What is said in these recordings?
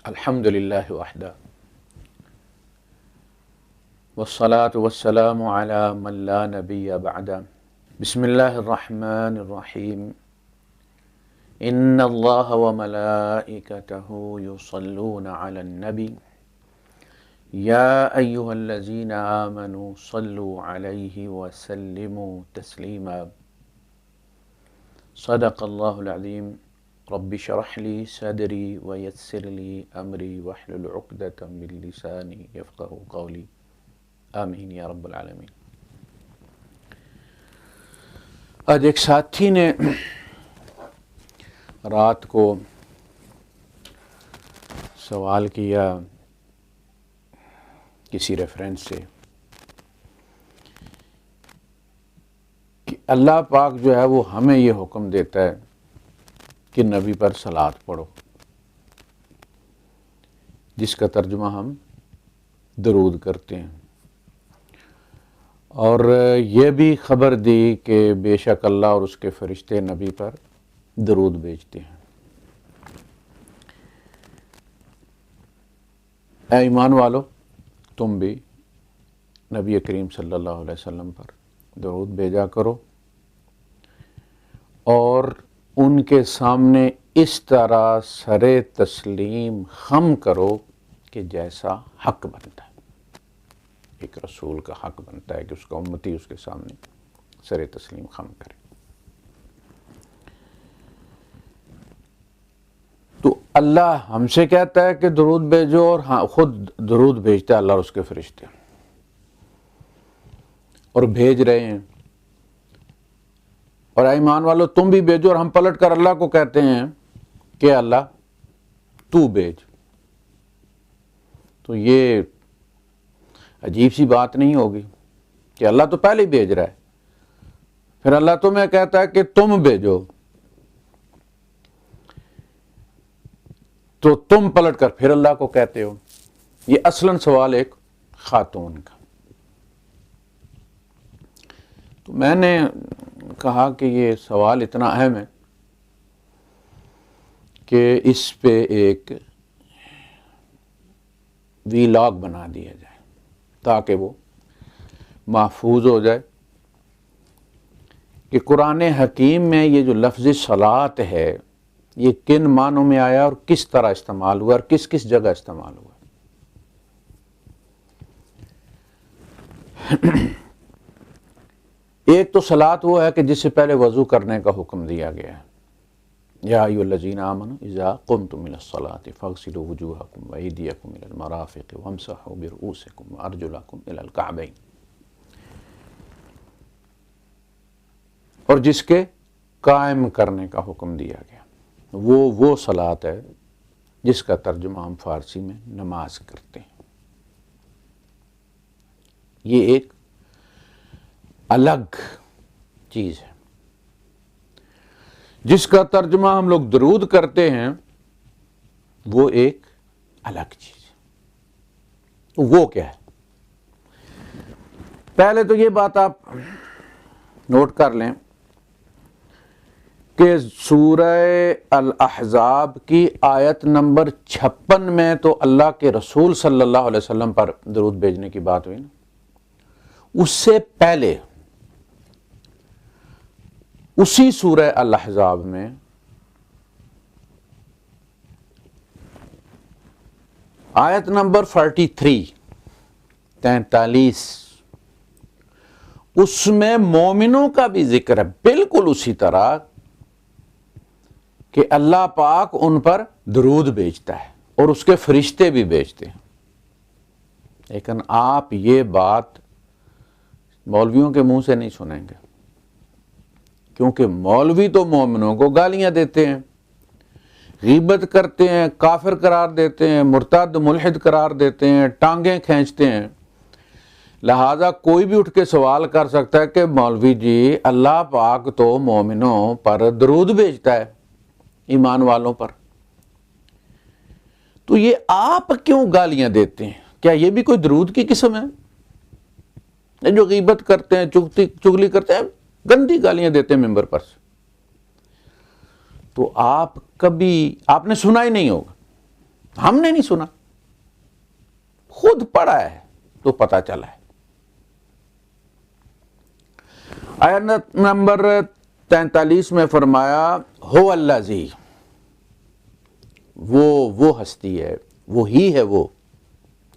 الحمد للہ وحدہ والصلاة والسلام علی من لا نبی بعدہ بسم اللہ الرحمن الرحیم ان اللہ وملائکتہ یصلون علی النبی یا ایہا الذین آمنوا صلوا علیہ وسلموا تسلیما صدق اللہ العظیم رب اشرح لی صدری ویسر لی امری واحلل عقدۃ من لسانی یفقہوا قولی آمین یا رب العالمین۔ آج ایک ساتھی نے رات کو سوال کیا کسی ریفرنس سے کہ اللہ پاک جو ہے وہ ہمیں یہ حکم دیتا ہے کہ نبی پر صلوات پڑھو، جس کا ترجمہ ہم درود کرتے ہیں، اور یہ بھی خبر دی کہ بے شک اللہ اور اس کے فرشتے نبی پر درود بھیجتے ہیں۔ اے ایمان والو، تم بھی نبی کریم صلی اللہ علیہ وسلم پر درود بھیجا کرو اور ان کے سامنے اس طرح سر تسلیم خم کرو کہ جیسا حق بنتا ہے۔ ایک رسول کا حق بنتا ہے کہ اس کا امتی اس کے سامنے سر تسلیم خم کرے۔ تو اللہ ہم سے کہتا ہے کہ درود بھیجو، اور خود درود بھیجتا ہے اللہ اور اس کے فرشتے، اور بھیج رہے ہیں۔ اور اے ایمان والو، تم بھی بھیجو، اور ہم پلٹ کر اللہ کو کہتے ہیں کہ اللہ تو بھیج۔ تو یہ عجیب سی بات نہیں ہوگی کہ اللہ تو پہلے ہی بھیج رہا ہے، پھر اللہ تمہیں کہتا ہے کہ تم بھیجو، تو تم پلٹ کر پھر اللہ کو کہتے ہو۔ یہ اصلاً سوال ایک خاتون کا۔ تو میں نے کہا کہ یہ سوال اتنا اہم ہے کہ اس پہ ایک ویلاگ بنا دیا جائے تاکہ وہ محفوظ ہو جائے کہ قرآن حکیم میں یہ جو لفظ صلاۃ ہے یہ کن معنوں میں آیا اور کس طرح استعمال ہوا اور کس کس جگہ استعمال ہوا۔ ایک تو صلاۃ وہ ہے کہ جس سے پہلے وضو کرنے کا حکم دیا گیا ہے، یا ایھا الذین آمنوا اذا قمتم الی الصلاۃ فاغسلوا وجوہکم وایدیکم الی المرافق وامسحوا برؤوسکم وارجلکم الی الکعبین، اور جس کے قائم کرنے کا حکم دیا گیا۔ وہ صلاۃ ہے جس کا ترجمہ ہم فارسی میں نماز کرتے ہیں۔ یہ ایک الگ چیز ہے۔ جس کا ترجمہ ہم لوگ درود کرتے ہیں وہ ایک الگ چیز ہے۔ وہ کیا ہے؟ پہلے تو یہ بات آپ نوٹ کر لیں کہ سورہ الاحزاب کی آیت نمبر 56 میں تو اللہ کے رسول صلی اللہ علیہ وسلم پر درود بھیجنے کی بات ہوئی نا۔ اس سے پہلے اسی سورہ الاحزاب میں آیت نمبر 43 اس میں مومنوں کا بھی ذکر ہے، بالکل اسی طرح کہ اللہ پاک ان پر درود بھیجتا ہے اور اس کے فرشتے بھی بھیجتے ہیں۔ لیکن آپ یہ بات مولویوں کے منہ سے نہیں سنیں گے، کیونکہ مولوی تو مومنوں کو گالیاں دیتے ہیں، غیبت کرتے ہیں، کافر قرار دیتے ہیں، مرتد ملحد قرار دیتے ہیں، ٹانگیں کھینچتے ہیں۔ لہذا کوئی بھی اٹھ کے سوال کر سکتا ہے کہ مولوی جی اللہ پاک تو مومنوں پر درود بھیجتا ہے، ایمان والوں پر، تو یہ آپ کیوں گالیاں دیتے ہیں؟ کیا یہ بھی کوئی درود کی قسم ہے؟ جو غیبت کرتے ہیں، چغلی کرتے ہیں، گندی گالیاں دیتے ہیں ممبر پر سے، تو آپ نے سنا ہی نہیں ہوگا ہم نے نہیں سنا، خود پڑھا ہے تو پتا چلا ہے۔ آیت نمبر 43 میں فرمایا ہو الذی، وہ ہستی ہے، وہی ہے وہ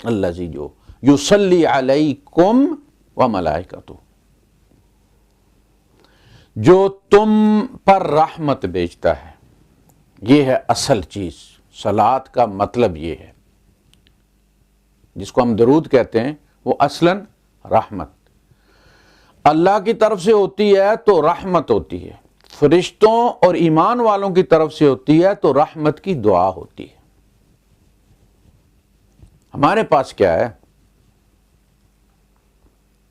الذی جو یصلی علیکم وملائکتہ، جو تم پر رحمت بھیجتا ہے۔ یہ ہے اصل چیز، صلاۃ کا مطلب یہ ہے، جس کو ہم درود کہتے ہیں وہ اصلاً رحمت اللہ کی طرف سے ہوتی ہے تو رحمت ہوتی ہے، فرشتوں اور ایمان والوں کی طرف سے ہوتی ہے تو رحمت کی دعا ہوتی ہے۔ ہمارے پاس کیا ہے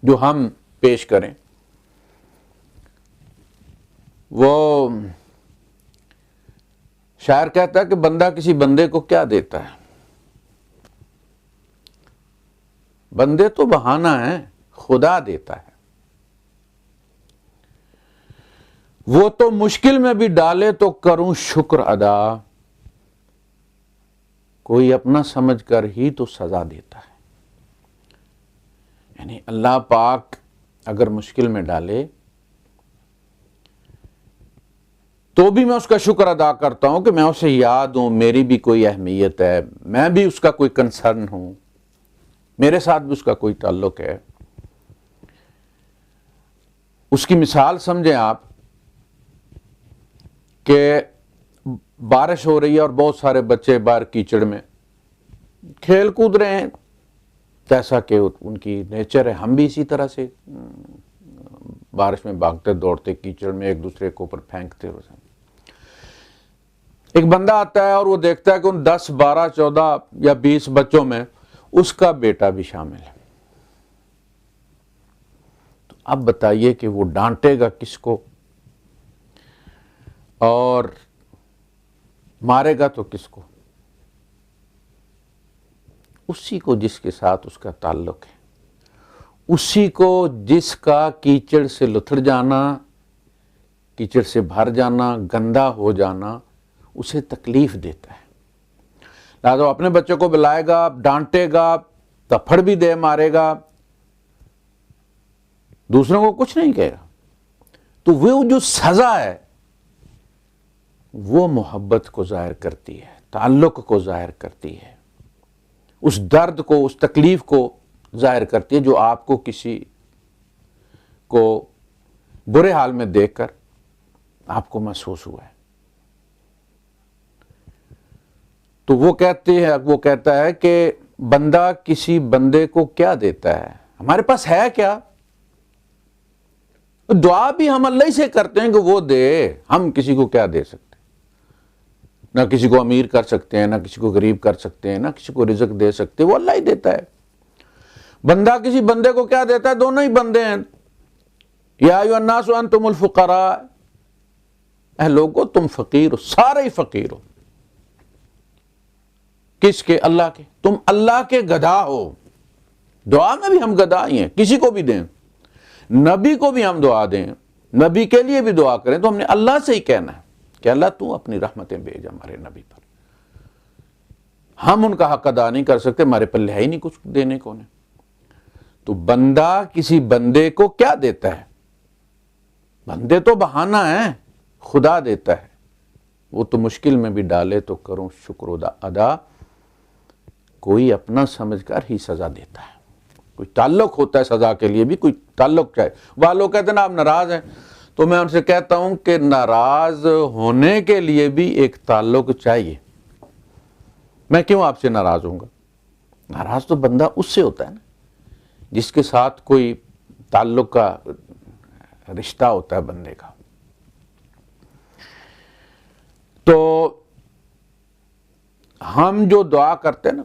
جو ہم پیش کریں؟ وہ شاعر کہتا ہے کہ بندہ کسی بندے کو کیا دیتا ہے؟ بندے تو بہانہ ہیں، خدا دیتا ہے۔ وہ تو مشکل میں بھی ڈالے تو کروں شکر ادا، کوئی اپنا سمجھ کر ہی تو سزا دیتا ہے۔ یعنی اللہ پاک اگر مشکل میں ڈالے تو بھی میں اس کا شکر ادا کرتا ہوں کہ میں اسے یاد ہوں، میری بھی کوئی اہمیت ہے، میں بھی اس کا کوئی کنسرن ہوں، میرے ساتھ بھی اس کا کوئی تعلق ہے۔ اس کی مثال سمجھیں آپ کہ بارش ہو رہی ہے اور بہت سارے بچے باہر کیچڑ میں کھیل کود رہے ہیں، جیسا کہ ان کی نیچر ہے۔ ہم بھی اسی طرح سے بارش میں بھاگتے دوڑتے کیچڑ میں ایک دوسرے کے اوپر پھینکتے ہوئے۔ ایک بندہ آتا ہے اور وہ دیکھتا ہے کہ ان 10 12 14 یا 20 بچوں میں اس کا بیٹا بھی شامل ہے۔ تو اب بتائیے کہ وہ ڈانٹے گا کس کو اور مارے گا تو کس کو؟ اسی کو جس کے ساتھ اس کا تعلق ہے، اسی کو جس کا کیچڑ سے لتھڑ جانا، کیچڑ سے بھر جانا، گندا ہو جانا اسے تکلیف دیتا ہے۔ لہذا وہ اپنے بچوں کو بلائے گا، ڈانٹے گا، تھپڑ بھی دے مارے گا، دوسروں کو کچھ نہیں کہے گا۔ تو وہ جو سزا ہے وہ محبت کو ظاہر کرتی ہے، تعلق کو ظاہر کرتی ہے، اس درد کو، اس تکلیف کو ظاہر کرتی ہے جو آپ کو کسی کو برے حال میں دیکھ کر آپ کو محسوس ہوا ہے۔ تو وہ کہتا ہے کہ بندہ کسی بندے کو کیا دیتا ہے؟ ہمارے پاس ہے کیا؟ دعا بھی ہم اللہ ہی سے کرتے ہیں کہ وہ دے، ہم کسی کو کیا دے سکتے؟ نہ کسی کو امیر کر سکتے ہیں، نہ کسی کو غریب کر سکتے ہیں، نہ کسی کو رزق دے سکتے، وہ اللہ ہی دیتا ہے۔ بندہ کسی بندے کو کیا دیتا ہے؟ دونوں ہی بندے ہیں۔ یا ایھا الناس انتم الفقراء، اے لوگو تم فقیر ہو، سارے ہی فقیر ہو۔ کس کے؟ اللہ کے۔ تم اللہ کے گدھا ہو۔ دعا میں بھی ہم گدھا ہی ہیں، کسی کو بھی دیں، نبی کو بھی ہم دعا دیں، نبی کے لیے بھی دعا کریں تو ہم نے اللہ سے ہی کہنا ہے کہ اللہ تو اپنی رحمتیں بھیج ہمارے نبی پر۔ ہم ان کا حق ادا نہیں کر سکتے، ہمارے پلے ہے ہی نہیں کچھ دینے کو نے۔ تو بندہ کسی بندے کو کیا دیتا ہے؟ بندے تو بہانہ ہیں، خدا دیتا ہے۔ وہ تو مشکل میں بھی ڈالے تو کروں شکر ادا، کوئی اپنا سمجھ کر ہی سزا دیتا ہے۔ کوئی تعلق ہوتا ہے سزا کے لیے بھی، کوئی تعلق چاہے۔ وہ لوگ کہتے ہیں نا آپ ناراض ہیں، تو میں ان سے کہتا ہوں کہ ناراض ہونے کے لیے بھی ایک تعلق چاہیے۔ میں کیوں آپ سے ناراض ہوں گا؟ ناراض تو بندہ اس سے ہوتا ہے نا جس کے ساتھ کوئی تعلق کا رشتہ ہوتا ہے بندے کا۔ تو ہم جو دعا کرتے ہیں نا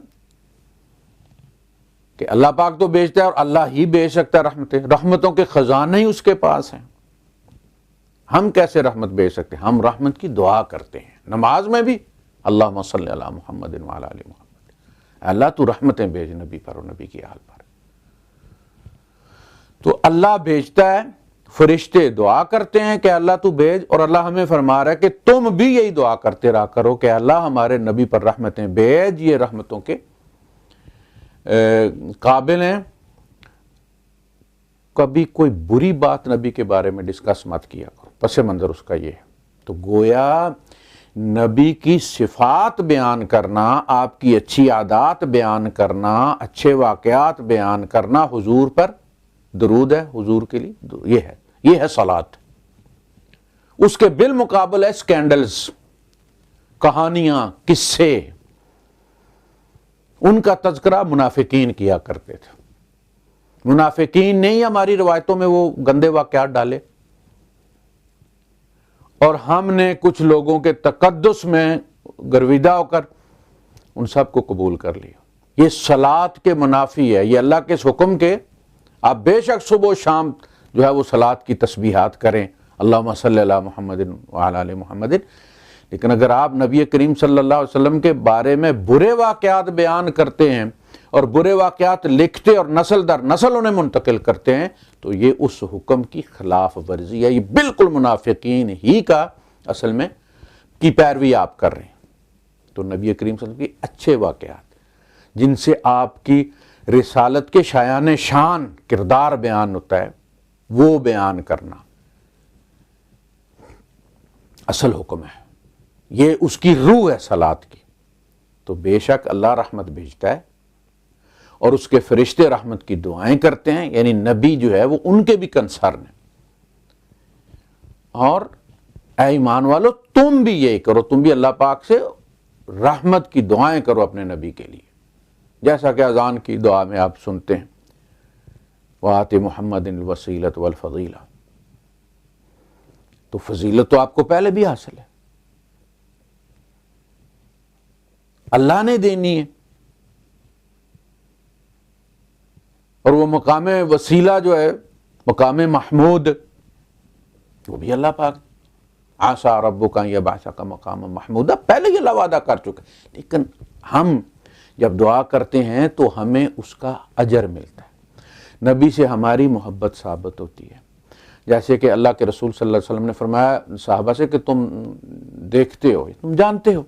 کہ اللہ پاک تو بھیجتا ہے اور اللہ ہی بھیج سکتا ہے رحمتیں، رحمتوں کے خزانے ہی اس کے پاس ہیں۔ ہم کیسے رحمت بھیج سکتے ہیں؟ ہم رحمت کی دعا کرتے ہیں نماز میں بھی، اللہم صلی علی محمد وعلی آل محمد، اللہ تو رحمتیں بھیج نبی پر اور نبی کی آل پر۔ تو اللہ بھیجتا ہے فرشتے دعا کرتے ہیں کہ اللہ تو بھیج، اور اللہ ہمیں فرما رہا ہے کہ تم بھی یہی دعا کرتے رہا کرو کہ اللہ ہمارے نبی پر رحمتیں بھیج، یہ رحمتوں کے قابل ہیں۔ کبھی کوئی بری بات نبی کے بارے میں ڈسکس مت کیا کرو، پس منظر اس کا یہ ہے۔ تو گویا نبی کی صفات بیان کرنا، آپ کی اچھی عادات بیان کرنا، اچھے واقعات بیان کرنا، حضور پر درود ہے، حضور کے لیے یہ ہے صلاۃ۔ اس کے بالمقابل ہے سکینڈلز، کہانیاں، قصے، ان کا تذکرہ منافقین کیا کرتے تھے۔ منافقین نے ہی ہماری روایتوں میں وہ گندے واقعات ڈالے، اور ہم نے کچھ لوگوں کے تقدس میں گرویدہ ہو کر ان سب کو قبول کر لیا۔ یہ صلاۃ کے منافی ہے، یہ اللہ کے اس حکم کے۔ آپ بے شک صبح و شام جو ہے وہ صلاۃ کی تسبیحات کریں، اللہم صلی علی محمد وعلی آل محمد، لیکن اگر آپ نبی کریم صلی اللہ علیہ وسلم کے بارے میں برے واقعات بیان کرتے ہیں اور برے واقعات لکھتے اور نسل در نسل انہیں منتقل کرتے ہیں، تو یہ اس حکم کی خلاف ورزی ہے۔ یہ بالکل منافقین ہی کا اصل میں کی پیروی آپ کر رہے ہیں۔ تو نبی کریم صلی اللہ علیہ وسلم کے اچھے واقعات جن سے آپ کی رسالت کے شایان شان کردار بیان ہوتا ہے، وہ بیان کرنا اصل حکم ہے، یہ اس کی روح ہے صلاۃ کی۔ تو بے شک اللہ رحمت بھیجتا ہے اور اس کے فرشتے رحمت کی دعائیں کرتے ہیں، یعنی نبی جو ہے وہ ان کے بھی کنسرن ہے۔ اور اے ایمان والو تم بھی یہی کرو، تم بھی اللہ پاک سے رحمت کی دعائیں کرو اپنے نبی کے لیے، جیسا کہ اذان کی دعا میں آپ سنتے ہیں وآت محمد الوسیلۃ والفضیلہ۔ تو فضیلت تو آپ کو پہلے بھی حاصل ہے، اللہ نے دینی ہے، اور وہ مقام وسیلہ جو ہے، مقام محمود، وہ بھی اللہ پاک عسیٰ ربک ان یبعثک مقاما محمودا، پہلے ہی اللہ وعدہ کر چکے۔ لیکن ہم جب دعا کرتے ہیں تو ہمیں اس کا اجر ملتا ہے، نبی سے ہماری محبت ثابت ہوتی ہے۔ جیسے کہ اللہ کے رسول صلی اللہ علیہ وسلم نے فرمایا صحابہ سے کہ تم دیکھتے ہو، تم جانتے ہو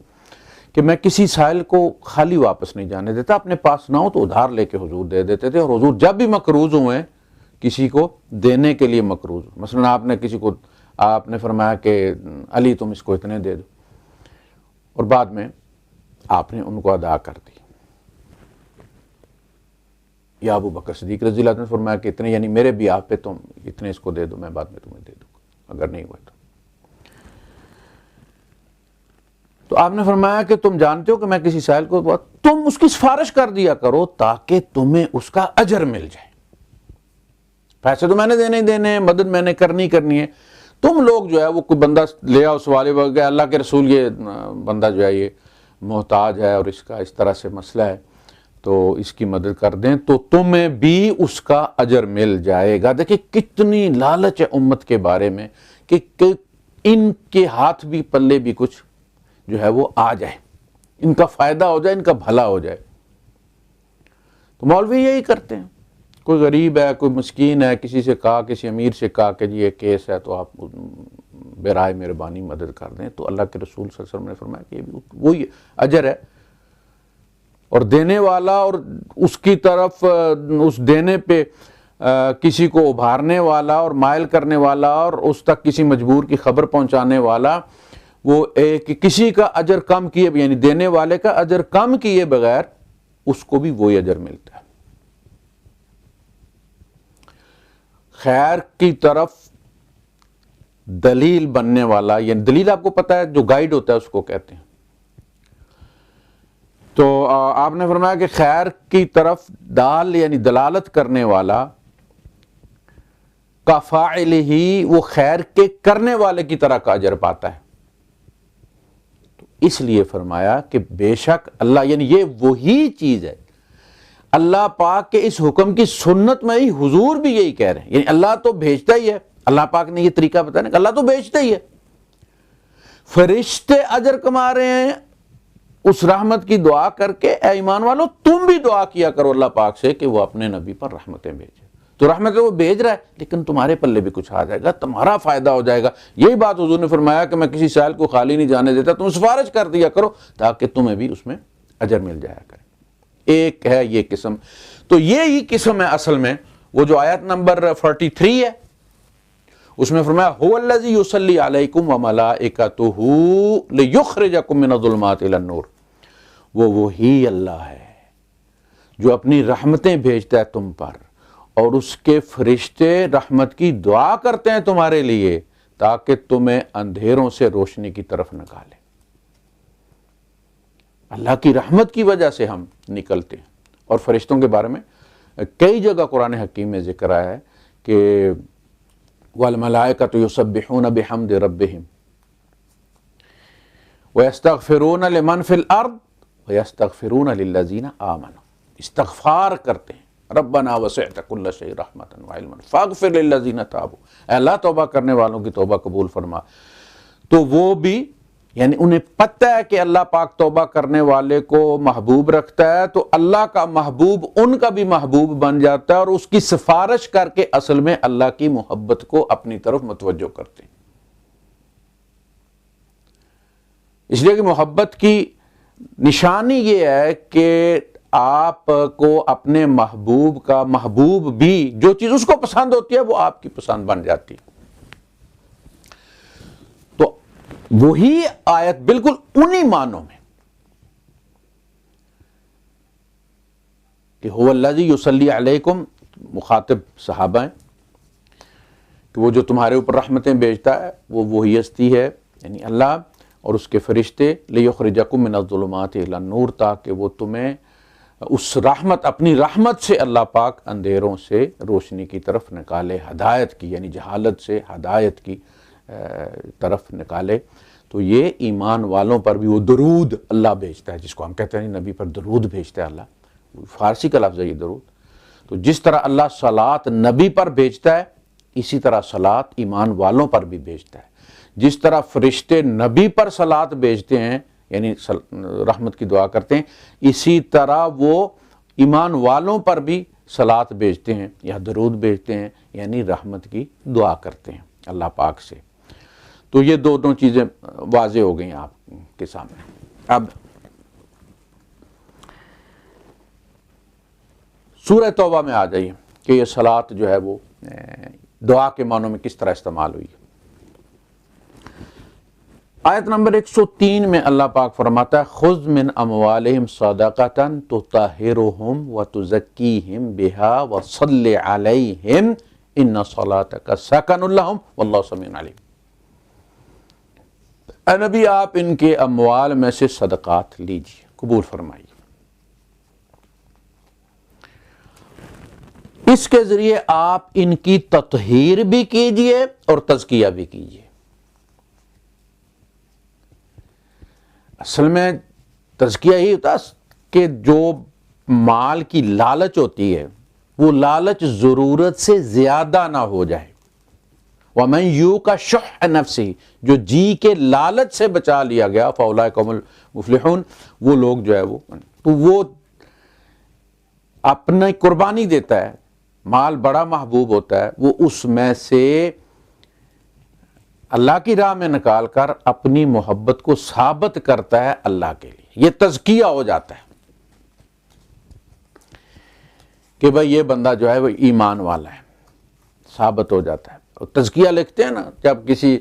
کہ میں کسی سائل کو خالی واپس نہیں جانے دیتا، اپنے پاس نہ ہو تو ادھار لے کے حضور دے دیتے تھے، اور حضور جب بھی مقروض ہوئے کسی کو دینے کے لیے مقروض، مثلا آپ نے کسی کو، آپ نے فرمایا کہ علی تم اس کو اتنے دے دو، اور بعد میں آپ نے ان کو ادا کر دی، یا ابو بکر صدیق رضی اللہ عنہ نے فرمایا کہ اتنے، یعنی میرے بھی آپ پہ تم اتنے اس کو دے دو، میں بعد میں تمہیں دے دوں گا اگر نہیں ہوئے تو آپ نے فرمایا کہ تم جانتے ہو کہ میں کسی سائل کو، تم اس کی سفارش کر دیا کرو تاکہ تمہیں اس کا اجر مل جائے۔ پیسے تو میں نے دینے ہی دینے ہیں، مدد میں نے کرنی ہے، تم لوگ جو ہے وہ کوئی بندہ لے آؤ سوالے وغیرہ، اللہ کے رسول یہ بندہ جو ہے یہ محتاج ہے اور اس کا اس طرح سے مسئلہ ہے تو اس کی مدد کر دیں تو تمہیں بھی اس کا اجر مل جائے گا۔ دیکھیں کتنی لالچ ہے امت کے بارے میں کہ ان کے ہاتھ بھی پلے بھی کچھ جو ہے وہ آ جائے، ان کا فائدہ ہو جائے، ان کا بھلا ہو جائے۔ تو مولوی یہی کرتے ہیں، کوئی غریب ہے، کوئی مسکین ہے، کسی سے کہا، کسی امیر سے کہا کہ جی یہ کیس ہے تو آپ برائے مہربانی مدد کر دیں، تو اللہ کے رسول صلی اللہ علیہ وسلم نے فرمایا کہ یہ بھی وہی اجر ہے، اور دینے والا اور اس کی طرف اس دینے پہ کسی کو ابھارنے والا اور مائل کرنے والا اور اس تک کسی مجبور کی خبر پہنچانے والا، وہ ایک کسی کا اجر کم کیے، یعنی دینے والے کا اجر کم کیے بغیر اس کو بھی وہی اجر ملتا ہے۔ خیر کی طرف دلیل بننے والا، یعنی دلیل آپ کو پتہ ہے جو گائیڈ ہوتا ہے اس کو کہتے ہیں، تو آپ نے فرمایا کہ خیر کی طرف دال یعنی دلالت کرنے والا کا فاعل ہی وہ خیر کے کرنے والے کی طرح کا اجر پاتا ہے۔ تو اس لیے فرمایا کہ بے شک اللہ، یعنی یہ وہی چیز ہے، اللہ پاک کے اس حکم کی سنت میں ہی حضور بھی یہی کہہ رہے ہیں، یعنی اللہ تو بھیجتا ہی ہے، اللہ پاک نے یہ طریقہ بتایا کہ اللہ تو بھیجتا ہی ہے، فرشتے اجر کما رہے ہیں اس رحمت کی دعا کر کے۔ اے ایمان والو تم بھی دعا کیا کرو اللہ پاک سے کہ وہ اپنے نبی پر رحمتیں بھیجے۔ تو رحمت وہ بھیج رہا ہے، لیکن تمہارے پلے بھی کچھ آ جائے گا، تمہارا فائدہ ہو جائے گا۔ یہی بات حضور نے فرمایا کہ میں کسی سائل کو خالی نہیں جانے دیتا، تم سفارش کر دیا کرو تاکہ تمہیں بھی اس میں اجر مل جایا کرے۔ ایک ہے یہ قسم، تو یہی قسم ہے اصل میں وہ جو آیت نمبر 43 ہے، اس میں فرمایا هو الذی یصلی علیکم وملائکتہ لیخرجکم من الظلمات الی النور، وہ وہی اللہ ہے جو اپنی رحمتیں بھیجتا ہے تم پر، اور اس کے فرشتے رحمت کی دعا کرتے ہیں تمہارے لیے تاکہ تمہیں اندھیروں سے روشنی کی طرف نکالے۔ اللہ کی رحمت کی وجہ سے ہم نکلتے ہیں۔ اور فرشتوں کے بارے میں کئی جگہ قرآن حکیم میں ذکر آیا ہے کہ وَالْمَلَائِكَةُ يُسَبِّحُونَ بِحَمْدِ رَبِّهِمْ وَيَسْتَغْفِرُونَ لِمَنْ فِي الْأَرْضِ وَيَسْتَغْفِرُونَ لِلَّذِينَ آمَنُوا، استغفار کرتے ہیں، ربنا وسعت كل شيء رحمتا وعلما فاغفر للذین تابوا، اے اللہ توبہ کرنے والوں کی توبہ قبول فرما۔ تو وہ بھی یعنی انہیں پتہ ہے کہ اللہ پاک توبہ کرنے والے کو محبوب رکھتا ہے، تو اللہ کا محبوب ان کا بھی محبوب بن جاتا ہے، اور اس کی سفارش کر کے اصل میں اللہ کی محبت کو اپنی طرف متوجہ کرتے ہیں۔ اس لیے کہ محبت کی نشانی یہ ہے کہ آپ کو اپنے محبوب کا محبوب بھی جو چیز اس کو پسند ہوتی ہے وہ آپ کی پسند بن جاتی ہے۔ تو وہی آیت بالکل انہی معنوں میں کہ هو الذی یصلی علیکم، مخاطب صحابہ ہیں کہ وہ جو تمہارے اوپر رحمتیں بھیجتا ہے وہ وہی ہستی ہے، یعنی اللہ اور اس کے فرشتے، لیخرجکم من الظلمات الی النور، تاکہ وہ تمہیں اس رحمت، اپنی رحمت سے اللہ پاک اندھیروں سے روشنی کی طرف نکالے، ہدایت کی یعنی جہالت سے ہدایت کی طرف نکالے۔ تو یہ ایمان والوں پر بھی وہ درود اللہ بھیجتا ہے، جس کو ہم کہتے ہیں نبی پر درود بھیجتا ہے اللہ، فارسی کا لفظ ہے یہ درود۔ تو جس طرح اللہ صلاۃ نبی پر بھیجتا ہے، اسی طرح صلاۃ ایمان والوں پر بھی بھیجتا ہے۔ جس طرح فرشتے نبی پر صلاۃ بھیجتے ہیں یعنی رحمت کی دعا کرتے ہیں، اسی طرح وہ ایمان والوں پر بھی صلاۃ بھیجتے ہیں یا درود بھیجتے ہیں، یعنی رحمت کی دعا کرتے ہیں اللہ پاک سے۔ تو یہ دونوں چیزیں واضح ہو گئیں آپ کے سامنے۔ اب سورہ توبہ میں آ جائیے کہ یہ صلاۃ جو ہے وہ دعا کے معنوں میں کس طرح استعمال ہوئی۔ آیت نمبر 103 میں اللہ پاک فرماتا ہے خذ من اموالہم صدقۃ تطہرہم وتزکیہم بہا وصلی علیہم ان صلاتک سکن لہم واللہ سمیع علیم۔ اے نبی آپ ان کے اموال میں سے صدقات لیجیے، قبول فرمائیے، اس کے ذریعے آپ ان کی تطہیر بھی کیجیے اور تزکیہ بھی کیجیے۔ اصل میں تزکیہ ہی ہوتا کہ جو مال کی لالچ ہوتی ہے وہ لالچ ضرورت سے زیادہ نہ ہو جائے۔ وَمَنْ يُوقَ شُحَّ نَفْسِهِ، جو جی کے لالچ سے بچا لیا گیا، فَأُولَئِكَ هُمُ الْمُفْلِحُونَ، وہ لوگ جو ہے وہ اپنی قربانی دیتا ہے، مال بڑا محبوب ہوتا ہے، وہ اس میں سے اللہ کی راہ میں نکال کر اپنی محبت کو ثابت کرتا ہے اللہ کے لیے۔ یہ تزکیہ ہو جاتا ہے کہ بھئی یہ بندہ جو ہے وہ ایمان والا ہے، ثابت ہو جاتا ہے۔ اور تزکیہ لکھتے ہیں نا، جب کسی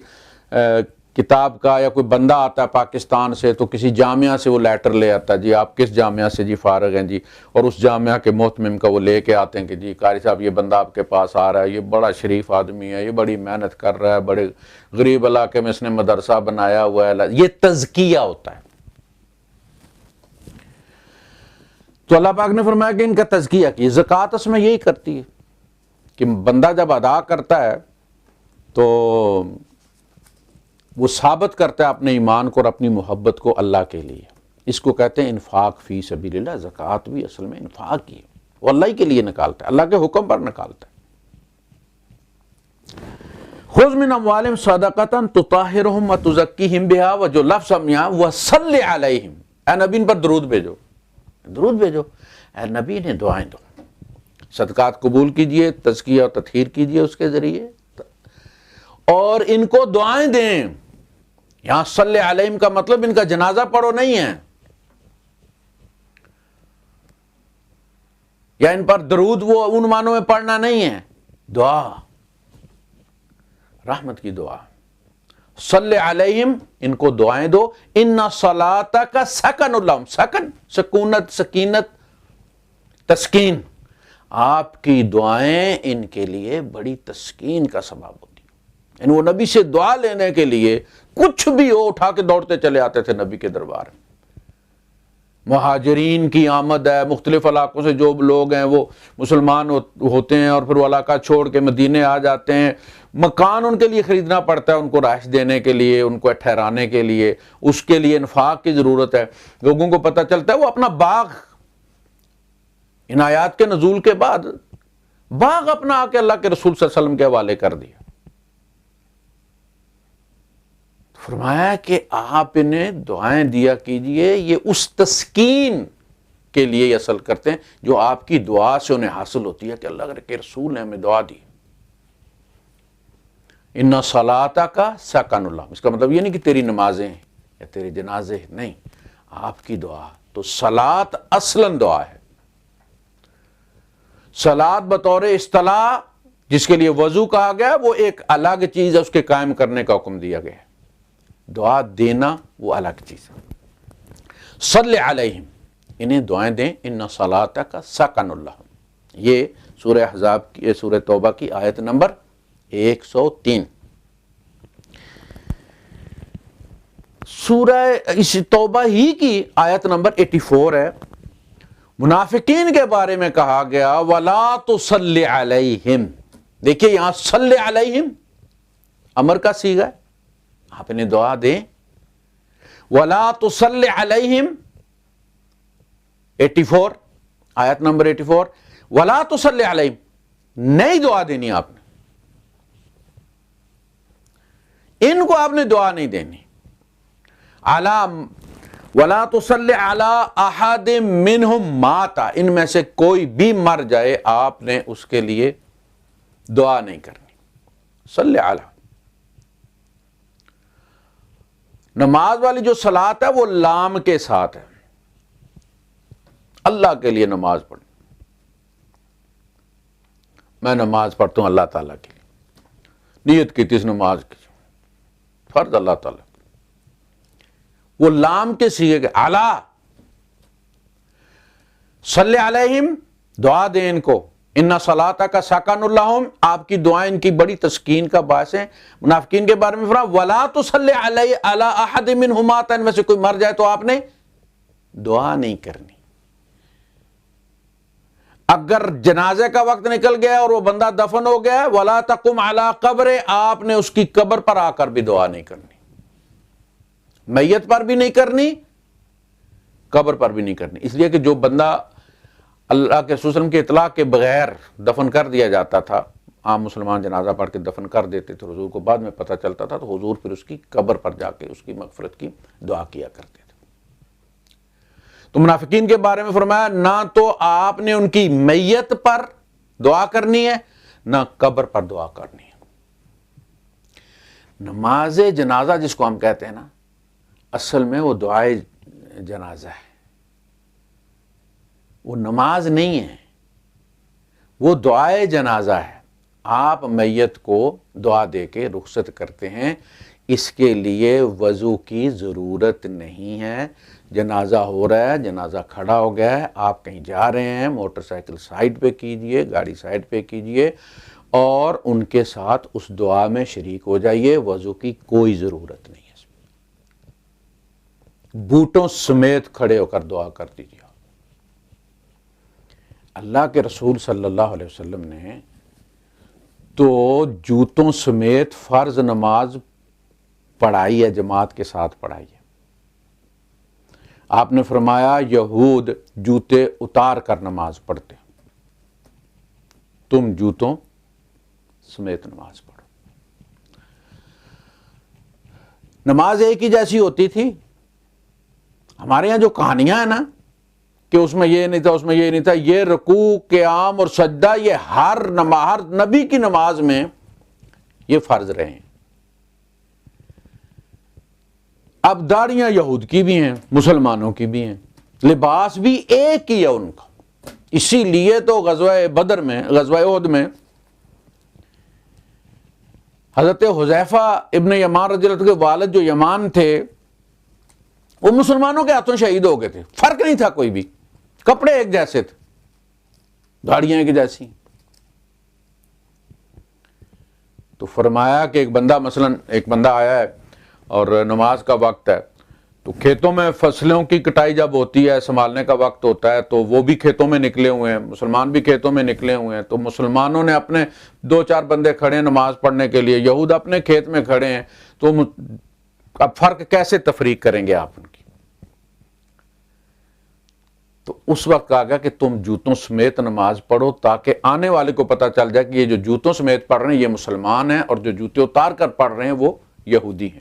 کتاب کا یا کوئی بندہ آتا ہے پاکستان سے تو کسی جامعہ سے وہ لیٹر لے آتا ہے، جی آپ کس جامعہ سے جی فارغ ہیں جی، اور اس جامعہ کے محتمم کا وہ لے کے آتے ہیں کہ جی قاری صاحب یہ بندہ آپ کے پاس آ رہا ہے، یہ بڑا شریف آدمی ہے، یہ بڑی محنت کر رہا ہے، بڑے غریب علاقے میں اس نے مدرسہ بنایا ہوا ہے۔ یہ تزکیہ ہوتا ہے۔ تو اللہ پاک نے فرمایا کہ ان کا تزکیہ کی، زکوٰۃ اس میں یہی کرتی ہے کہ بندہ جب ادا کرتا ہے تو وہ ثابت کرتا ہے اپنے ایمان کو اور اپنی محبت کو اللہ کے لیے۔ اس کو کہتے ہیں انفاق فی سبیل اللہ۔ زکوٰۃ بھی اصل میں انفاق ہی ہے، وہ اللہ ہی کے لیے نکالتا ہے، اللہ کے حکم پر نکالتا ہے۔ خذ من اموالہم صدقۃ تطہرہم وتزکیہم بہا، وہ جو لفظ ہم یہاں وصلی علیہم، اے نبی ان پر درود بھیجو، درود بھیجو، اے نبی انہیں دعائیں دو۔ صدقات قبول کیجئے، تزکیہ اور تطہیر کیجئے اس کے ذریعے، اور ان کو دعائیں دیں۔ یہاں صلی علیہم کا مطلب ان کا جنازہ پڑھو نہیں ہے، یا ان پر درود وہ ان معنوں میں پڑھنا نہیں ہے، دعا، رحمت کی دعا۔ صلی علیہم، ان کو دعائیں دو، ان صلاتک سکن لہم، سکن سکونت، سکینت، تسکین، آپ کی دعائیں ان کے لیے بڑی تسکین کا سبب ہوتی ہیں۔ یعنی وہ نبی سے دعا لینے کے لیے کچھ بھی ہو اٹھا کے دوڑتے چلے آتے تھے نبی کے دربار میں۔ مہاجرین کی آمد ہے، مختلف علاقوں سے جو لوگ ہیں وہ مسلمان ہوتے ہیں اور پھر وہ علاقہ چھوڑ کے مدینے آ جاتے ہیں، مکان ان کے لیے خریدنا پڑتا ہے، ان کو رہائش دینے کے لیے، ان کو ٹھہرانے کے لیے، اس کے لیے انفاق کی ضرورت ہے۔ لوگوں کو پتہ چلتا ہے وہ اپنا باغ، ان آیات کے نزول کے بعد باغ اپنا آ کے اللہ کے رسول صلی اللہ علیہ وسلم کے حوالے کر دیا۔ فرمایا کہ آپ انہیں دعائیں دیا کیجئے، یہ اس تسکین کے لیے اصل کرتے ہیں جو آپ کی دعا سے انہیں حاصل ہوتی ہے کہ اللہ کے رسول نے ہمیں دعا دی۔ ان صلاتک سکن لہم، اس کا مطلب یہ نہیں کہ تیری نمازیں یا تیرے جنازے، نہیں، آپ کی دعا۔ تو صلات اصلاً دعا ہے۔ صلات بطور اصطلاح جس کے لیے وضو کہا گیا وہ ایک الگ چیز ہے، اس کے قائم کرنے کا حکم دیا گیا ہے۔ دعا دینا وہ الگ چیز ہے۔ صلی علیہم، انہیں دعائیں دیں، ان صلاتک سکن لہم، یہ سورہ احزاب کی، سورہ توبہ کی آیت نمبر 103۔ سورہ اس توبہ ہی کی آیت نمبر 84 ہے۔ منافقین کے بارے میں کہا گیا وَلَا تُصَلِّ عَلَيْهِمْ، دیکھیے یہاں صلی علیہم امر کا صیغہ ہے، آپ انہیں دعا دیں۔ وَلَا تُصَلِّ عَلَيْهِمْ 84، آیت نمبر 84، وَلَا تُصَلِّ عَلَيْهِمْ، نئی دعا دینی آپ نے، ان کو آپ نے دعا نہیں دینی۔ وَلَا تُصَلِّ عَلَىٰ أَحَدٍ مِّنْهُمْ مَاتَ، ان میں سے کوئی بھی مر جائے آپ نے اس کے لیے دعا نہیں کرنی۔ صلی علیہ، نماز والی جو صلاۃ ہے وہ لام کے ساتھ ہے، اللہ کے لیے نماز پڑھ، میں نماز پڑھتا ہوں اللہ تعالیٰ کے لیے، نیت کی تھی اس نماز کی، فرض اللہ تعالیٰ، وہ لام کے سیغے کے اعلیٰ۔ صلی علیہم، دعا دیں ان کو، ان صلاتک سکن لہم، آپ کی دعائیں ان کی بڑی تسکین کا باعث ہیں۔ منافقین کے بارے میں فرمایا وَلَا تُصَلِّ عَلَىٰ أَحَدٍ مِّنْهُمْ مَاتَ، ان میں سے کوئی مر جائے تو آپ نے دعا نہیں کرنی۔ اگر جنازے کا وقت نکل گیا اور وہ بندہ دفن ہو گیا، وَلَا تَقُمْ عَلَىٰ قَبْرِ، آپ نے اس کی قبر پر آ کر بھی دعا نہیں کرنی، میت پر بھی نہیں کرنی، قبر پر بھی نہیں کرنی، اس لیے کہ جو بندہ اللہ کے رسول صلی اللہ علیہ وسلم کے اطلاع کے بغیر دفن کر دیا جاتا تھا، عام مسلمان جنازہ پڑھ کے دفن کر دیتے تھے، حضور کو بعد میں پتہ چلتا تھا تو حضور پھر اس کی قبر پر جا کے اس کی مغفرت کی دعا کیا کرتے تھے۔ تو منافقین کے بارے میں فرمایا نہ تو آپ نے ان کی میت پر دعا کرنی ہے نہ قبر پر دعا کرنی ہے۔ نماز جنازہ جس کو ہم کہتے ہیں نا، اصل میں وہ دعائے جنازہ ہے، وہ نماز نہیں ہے، وہ دعائے جنازہ ہے۔ آپ میت کو دعا دے کے رخصت کرتے ہیں، اس کے لیے وضو کی ضرورت نہیں ہے۔ جنازہ ہو رہا ہے، جنازہ کھڑا ہو گیا ہے، آپ کہیں جا رہے ہیں، موٹر سائیکل سائڈ پہ کیجئے، گاڑی سائڈ پہ کیجئے اور ان کے ساتھ اس دعا میں شریک ہو جائیے، وضو کی کوئی ضرورت نہیں ہے۔ بوٹوں سمیت کھڑے ہو کر دعا کر دیجیے۔ اللہ کے رسول صلی اللہ علیہ وسلم نے تو جوتوں سمیت فرض نماز پڑھائی ہے، جماعت کے ساتھ پڑھائی ہے۔ آپ نے فرمایا یہود جوتے اتار کر نماز پڑھتے، تم جوتوں سمیت نماز پڑھو۔ نماز ایک ہی جیسی ہوتی تھی۔ ہمارے یہاں جو کہانیاں ہیں نا، کہ اس میں یہ نہیں تھا، اس میں یہ نہیں تھا. یہ رکوع، قیام اور سجدہ یہ ہر نبی کی نماز میں یہ فرض رہے ہیں. اب داڑیاں یہود کی بھی ہیں، مسلمانوں کی بھی ہیں، لباس بھی ایک ہی ہے ان کا. اسی لیے تو غزوہ بدر میں، غزوہ احد میں حضرت حذیفہ ابن یمان رضی اللہ عنہ کے والد جو یمان تھے وہ مسلمانوں کے ہاتھوں شہید ہو گئے تھے. فرق نہیں تھا کوئی بھی، کپڑے ایک جیسے تھے، داڑیاں ایک جیسی. تو فرمایا کہ ایک بندہ آیا ہے اور نماز کا وقت ہے، تو کھیتوں میں فصلوں کی کٹائی جب ہوتی ہے، سنبھالنے کا وقت ہوتا ہے، تو وہ بھی کھیتوں میں نکلے ہوئے ہیں، مسلمان بھی کھیتوں میں نکلے ہوئے ہیں. تو مسلمانوں نے اپنے 2-4 بندے کھڑے ہیں نماز پڑھنے کے لیے، یہود اپنے کھیت میں کھڑے ہیں. تو اب فرق کیسے تفریق کریں گے آپ ان کی؟ تو اس وقت کہا گیا کہ تم جوتوں سمیت نماز پڑھو تاکہ آنے والے کو پتہ چل جائے کہ یہ جو جوتوں سمیت پڑھ رہے ہیں یہ مسلمان ہیں، اور جو جوتے اتار کر پڑھ رہے ہیں وہ یہودی ہیں.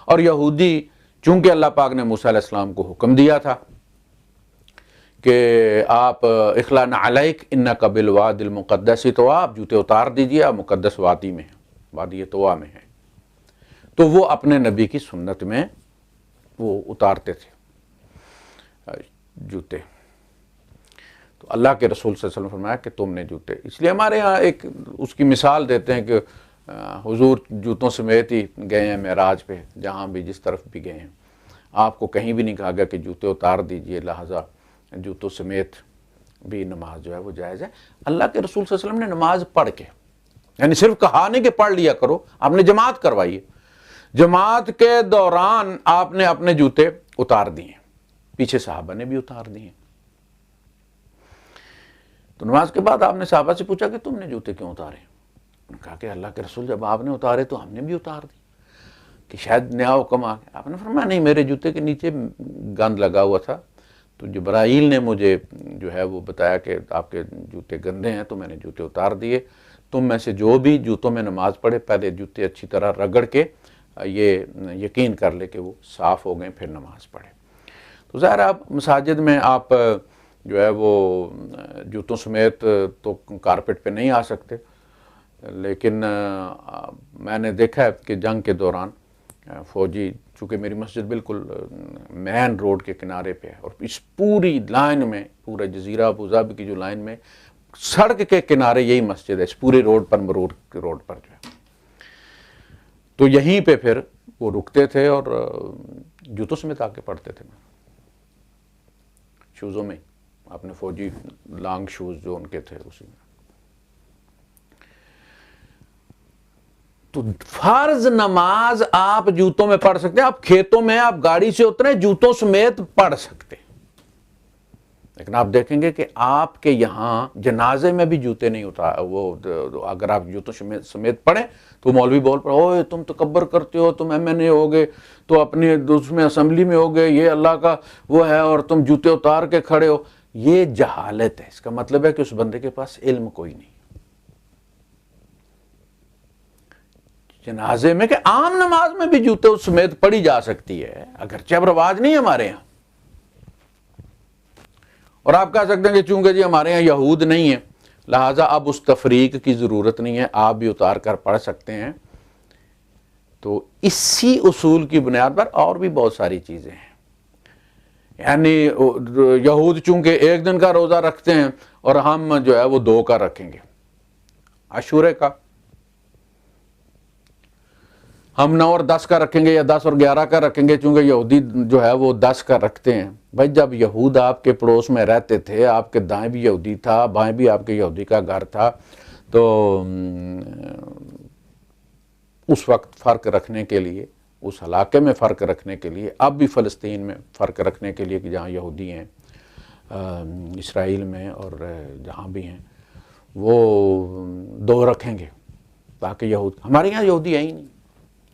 اور یہودی چونکہ اللہ پاک نے موسیٰ علیہ السلام کو حکم دیا تھا کہ آپ اخلا نعلیک انک بالواد المقدس، تو آپ جوتے اتار دیجئے، آپ مقدس وادی میں ہیں، وادی طویٰ میں ہیں. تو وہ اپنے نبی کی سنت میں وہ اتارتے تھے جوتے. تو اللہ کے رسول صلی اللہ علیہ وسلم فرمایا کہ تم نے جوتے، اس لیے ہمارے ہاں ایک اس کی مثال دیتے ہیں کہ حضور جوتوں سمیت ہی گئے ہیں معراج پہ، جہاں بھی جس طرف بھی گئے ہیں. آپ کو کہیں بھی نہیں کہا گیا کہ جوتے اتار دیجئے، لہذا جوتوں سمیت بھی نماز جو ہے وہ جائز ہے. اللہ کے رسول صلی اللہ علیہ وسلم نے نماز پڑھ کے، یعنی صرف کہا نہیں کہ پڑھ لیا کرو، آپ نے جماعت کروائی ہے. جماعت کے دوران آپ نے اپنے جوتے اتار دیے، پیچھے صحابہ نے بھی اتار دیے. تو نماز کے بعد آپ نے صحابہ سے پوچھا کہ تم نے جوتے کیوں اتارے؟ انہوں نے کہا کہ اللہ کے رسول جب آپ نے اتارے تو ہم نے بھی اتار دی، کہ شاید نیا حکم آ گیا. آپ نے فرمایا نہیں، میرے جوتے کے نیچے گند لگا ہوا تھا، تو جبرائیل نے مجھے جو ہے وہ بتایا کہ آپ کے جوتے گندے ہیں، تو میں نے جوتے اتار دیے. تم میں سے جو بھی جوتوں میں نماز پڑھے پہلے جوتے اچھی طرح رگڑ کے یہ یقین کر لے کہ وہ صاف ہو گئے، پھر نماز پڑھے. تو ظاہر آپ مساجد میں آپ جو ہے وہ جوتوں سمیت تو کارپٹ پہ نہیں آ سکتے، لیکن میں نے دیکھا ہے کہ جنگ کے دوران فوجی، چونکہ میری مسجد بالکل مین روڈ کے کنارے پہ ہے، اور اس پوری لائن میں، پورا جزیرہ ابوظہبی کی جو لائن میں سڑک کے کنارے یہی مسجد ہے، اس پورے روڈ پر، مرور کے روڈ پر جو ہے. تو یہیں پہ پھر وہ رکتے تھے اور جوتوں سمیت آ کے پڑھتے تھے، شوزوں میں، اپنے فوجی لانگ شوز جو ان کے تھے اسی میں. تو فرض نماز آپ جوتوں میں پڑھ سکتے ہیں، آپ کھیتوں میں آپ گاڑی سے اترے جوتوں سمیت پڑھ سکتے ہیں. لیکن آپ دیکھیں گے کہ آپ کے یہاں جنازے میں بھی جوتے نہیں وہ اگر آپ جوتوں سمیت پڑھیں تو مولوی بول پڑے، اوہ تم تکبر کرتے ہو، تم ایم این اے ہو گئے، تو اپنی اس میں اسمبلی میں ہو گئے، یہ اللہ کا وہ ہے اور تم جوتے اتار کے کھڑے ہو. یہ جہالت ہے. اس کا مطلب ہے کہ اس بندے کے پاس علم کوئی نہیں. جنازے میں کہ عام نماز میں بھی جوتے سمیت پڑھی جا سکتی ہے، اگرچہ اب رواج نہیں ہمارے یہاں. اور آپ کہہ سکتے ہیں کہ چونکہ جی ہمارے یہاں یہود نہیں ہیں لہٰذا اب اس تفریق کی ضرورت نہیں ہے، آپ بھی اتار کر پڑھ سکتے ہیں. تو اسی اصول کی بنیاد پر اور بھی بہت ساری چیزیں ہیں. یعنی یہود چونکہ 1 دن کا روزہ رکھتے ہیں اور ہم جو ہے وہ 2 کا رکھیں گے، عاشورے کا. ہم 9 اور 10 کا رکھیں گے یا 10 اور 11 کا رکھیں گے، چونکہ یہودی جو ہے وہ 10 کا رکھتے ہیں. بھائی جب یہود آپ کے پڑوس میں رہتے تھے، آپ کے دائیں بھی یہودی تھا، بائیں بھی آپ کے یہودی کا گھر تھا، تو اس وقت فرق رکھنے کے لیے، اس علاقے میں فرق رکھنے کے لیے، اب بھی فلسطین میں فرق رکھنے کے لیے کہ جہاں یہودی ہیں، اسرائیل میں اور جہاں بھی ہیں، وہ 2 رکھیں گے تاکہ یہود، ہمارے یہاں یہودی ہے ہی نہیں.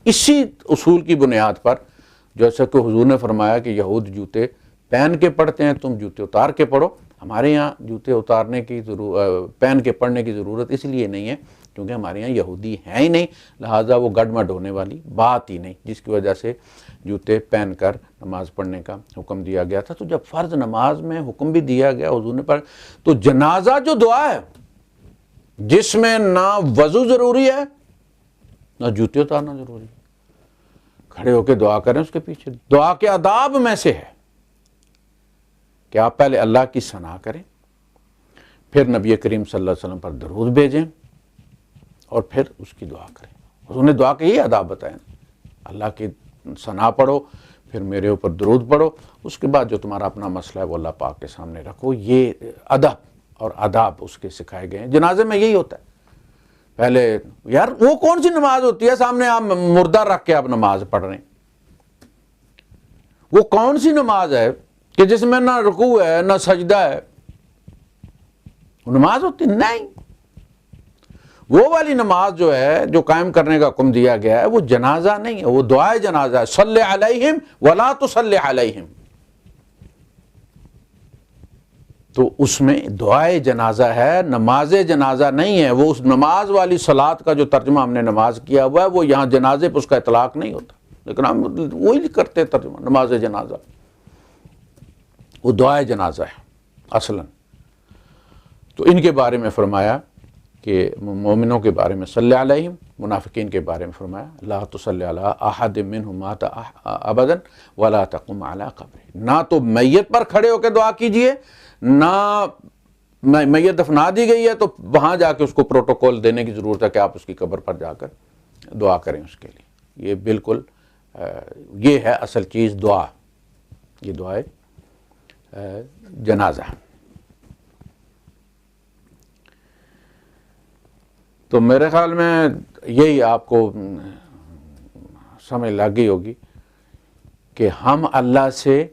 اسی اصول کی بنیاد پر جیسا کہ حضور نے فرمایا کہ یہود جوتے پہن کے پڑھتے ہیں، تم جوتے اتار کے پڑھو. ہمارے یہاں جوتے اتارنے کی پہن کے پڑھنے کی ضرورت اس لیے نہیں ہے کیونکہ ہمارے یہاں یہودی ہیں ہی نہیں، لہٰذا وہ گڈ مڈ ہونے والی بات ہی نہیں، جس کی وجہ سے جوتے پہن کر نماز پڑھنے کا حکم دیا گیا تھا۔ تو جب فرض نماز میں حکم بھی دیا گیا حضور نے پڑھ، تو جنازہ جو دعا ہے جس میں نہ وضو ضروری ہے نہ جوتے اتارنا ضروری ہے، کھڑے ہو کے دعا کریں اس کے پیچھے۔ دعا کے آداب میں سے ہے کہ آپ پہلے اللہ کی ثنا کریں، پھر نبی کریم صلی اللہ علیہ وسلم پر درود بھیجیں اور پھر اس کی دعا کریں۔ حضور نے دعا کے یہ آداب بتائے، اللہ کی ثنا پڑھو، پھر میرے اوپر درود پڑھو، اس کے بعد جو تمہارا اپنا مسئلہ ہے وہ اللہ پاک کے سامنے رکھو۔ یہ ادب اور آداب اس کے سکھائے گئے ہیں۔ جنازے میں یہی ہوتا ہے، پہلے یار وہ کون سی نماز ہوتی ہے سامنے آپ مردہ رکھ کے آپ نماز پڑھ رہے ہیں؟ وہ کون سی نماز ہے کہ جس میں نہ رکوع ہے نہ سجدہ ہے؟ وہ نماز ہوتی نہیں۔ وہ والی نماز جو ہے جو قائم کرنے کا حکم دیا گیا ہے وہ جنازہ نہیں ہے، وہ دعائے جنازہ ہے۔ صلی علیہم ولا تصلی علیہم، تو اس میں دعائے جنازہ ہے، نماز جنازہ نہیں ہے۔ وہ اس نماز والی صلاۃ کا جو ترجمہ ہم نے نماز کیا ہوا ہے وہ یہاں جنازے پہ اس کا اطلاق نہیں ہوتا، لیکن ہم وہی کرتے ترجمہ نماز جنازہ، وہ دعائے جنازہ ہے اصلاً۔ تو ان کے بارے میں فرمایا کہ مومنوں کے بارے میں صلی علیہم، منافقین کے بارے میں فرمایا لا تصلی علی احد منہم مات ابدا ولا تقم علی قبر، نہ تو میت پر کھڑے ہو کے دعا کیجئے، نہ میت دفنا دی گئی ہے تو وہاں جا کے اس کو پروٹوکول دینے کی ضرورت ہے کہ آپ اس کی قبر پر جا کر دعا کریں اس کے لیے۔ یہ بالکل یہ ہے اصل چیز دعا، یہ دعائے جنازہ۔ تو میرے خیال میں یہی آپ کو سمجھ لگ گئی ہوگی کہ ہم اللہ سے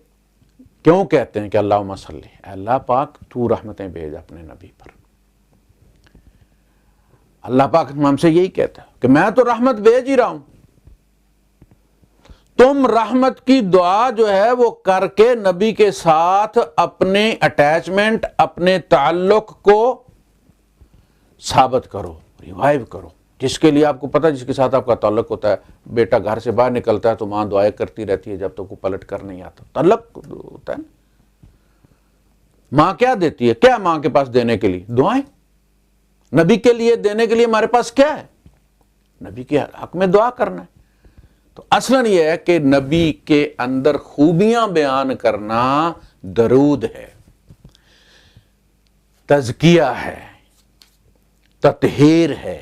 کیوں کہتے ہیں کہ اللہم صلی، اللہ پاک تو رحمتیں بھیج اپنے نبی پر۔ اللہ پاک ہم سے یہی کہتا ہے کہ میں تو رحمت بھیج ہی رہا ہوں، تم رحمت کی دعا جو ہے وہ کر کے نبی کے ساتھ اپنے اٹیچمنٹ، اپنے تعلق کو ثابت کرو، ریوائیو کرو۔ جس کے لیے آپ کو پتہ، جس کے ساتھ آپ کا تعلق ہوتا ہے، بیٹا گھر سے باہر نکلتا ہے تو ماں دعائیں کرتی رہتی ہے جب تک وہ پلٹ کر نہیں آتا، تعلق ہوتا ہے نا۔ ماں کیا دیتی ہے؟ کیا ماں کے پاس دینے کے لیے؟ دعائیں۔ نبی کے لیے دینے کے لیے ہمارے پاس کیا ہے؟ نبی کے حق میں دعا کرنا ہے۔ تو اصلاً یہ ہے کہ نبی کے اندر خوبیاں بیان کرنا درود ہے، تزکیہ ہے، تطہیر ہے،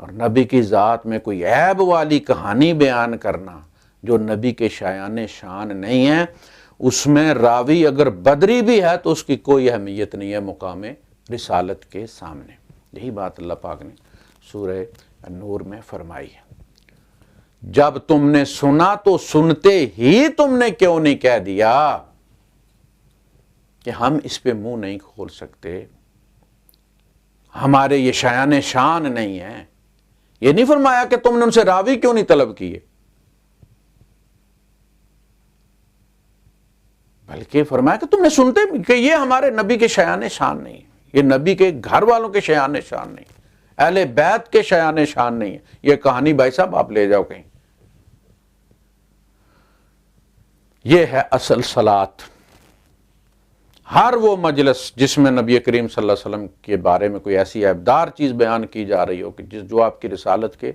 اور نبی کی ذات میں کوئی عیب والی کہانی بیان کرنا جو نبی کے شایان شان نہیں ہے، اس میں راوی اگر بدری بھی ہے تو اس کی کوئی اہمیت نہیں ہے مقام رسالت کے سامنے۔ یہی بات اللہ پاک نے سورہ نور میں فرمائی ہے۔ جب تم نے سنا تو سنتے ہی تم نے کیوں نہیں کہہ دیا کہ ہم اس پہ منہ نہیں کھول سکتے، ہمارے یہ شایان شان نہیں ہے۔ یہ نہیں فرمایا کہ تم نے ان سے راوی کیوں نہیں طلب کیے، بلکہ فرمایا کہ تم نے سنتے کہ یہ ہمارے نبی کے شایان شان نہیں ہے، یہ نبی کے گھر والوں کے شایان شان نہیں، اہل بیت کے شایان شان نہیں ہے۔ یہ کہانی بھائی صاحب آپ لے جاؤ کہیں۔ یہ ہے اصل صلاۃ۔ ہر وہ مجلس جس میں نبی کریم صلی اللہ علیہ وسلم کے بارے میں کوئی ایسی عیبدار چیز بیان کی جا رہی ہو کہ جو آپ کی رسالت کے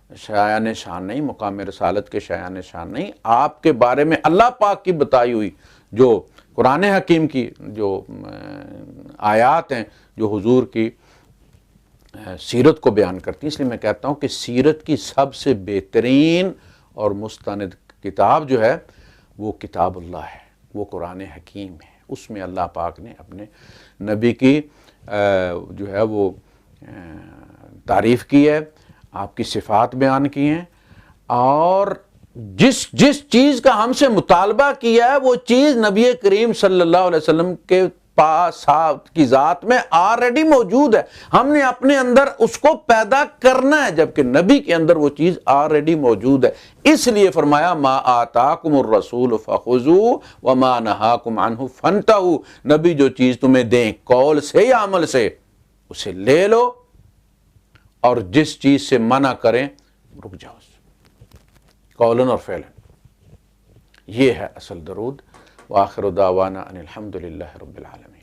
شایان شان نہیں، مقام رسالت کے شایان شان نہیں، آپ کے بارے میں اللہ پاک کی بتائی ہوئی جو قرآن حکیم کی جو آیات ہیں جو حضور کی سیرت کو بیان کرتی ہیں۔ اس لیے میں کہتا ہوں کہ سیرت کی سب سے بہترین اور مستند کتاب جو ہے وہ کتاب اللہ ہے، وہ قرآن حکیم ہے۔ اس میں اللہ پاک نے اپنے نبی کی جو ہے وہ تعریف کی ہے، آپ کی صفات بیان کی ہیں، اور جس چیز کا ہم سے مطالبہ کیا ہے وہ چیز نبی کریم صلی اللہ علیہ وسلم کے پاس کی ذات میں آلریڈی موجود ہے، ہم نے اپنے اندر اس کو پیدا کرنا ہے، جبکہ نبی کے اندر وہ چیز آلریڈی موجود ہے۔ اس لیے فرمایا ما آتاکم الرسول فخذوہ وما نہاکم عنہ فانتہوا، نبی جو چیز تمہیں دیں قول سے یا عمل سے اسے لے لو اور جس چیز سے منع کریں رک جاؤ، قولاً اور فعلاً. یہ ہے اصل درود. وآخر دعوانا ان الحمد للہ رب العالمین.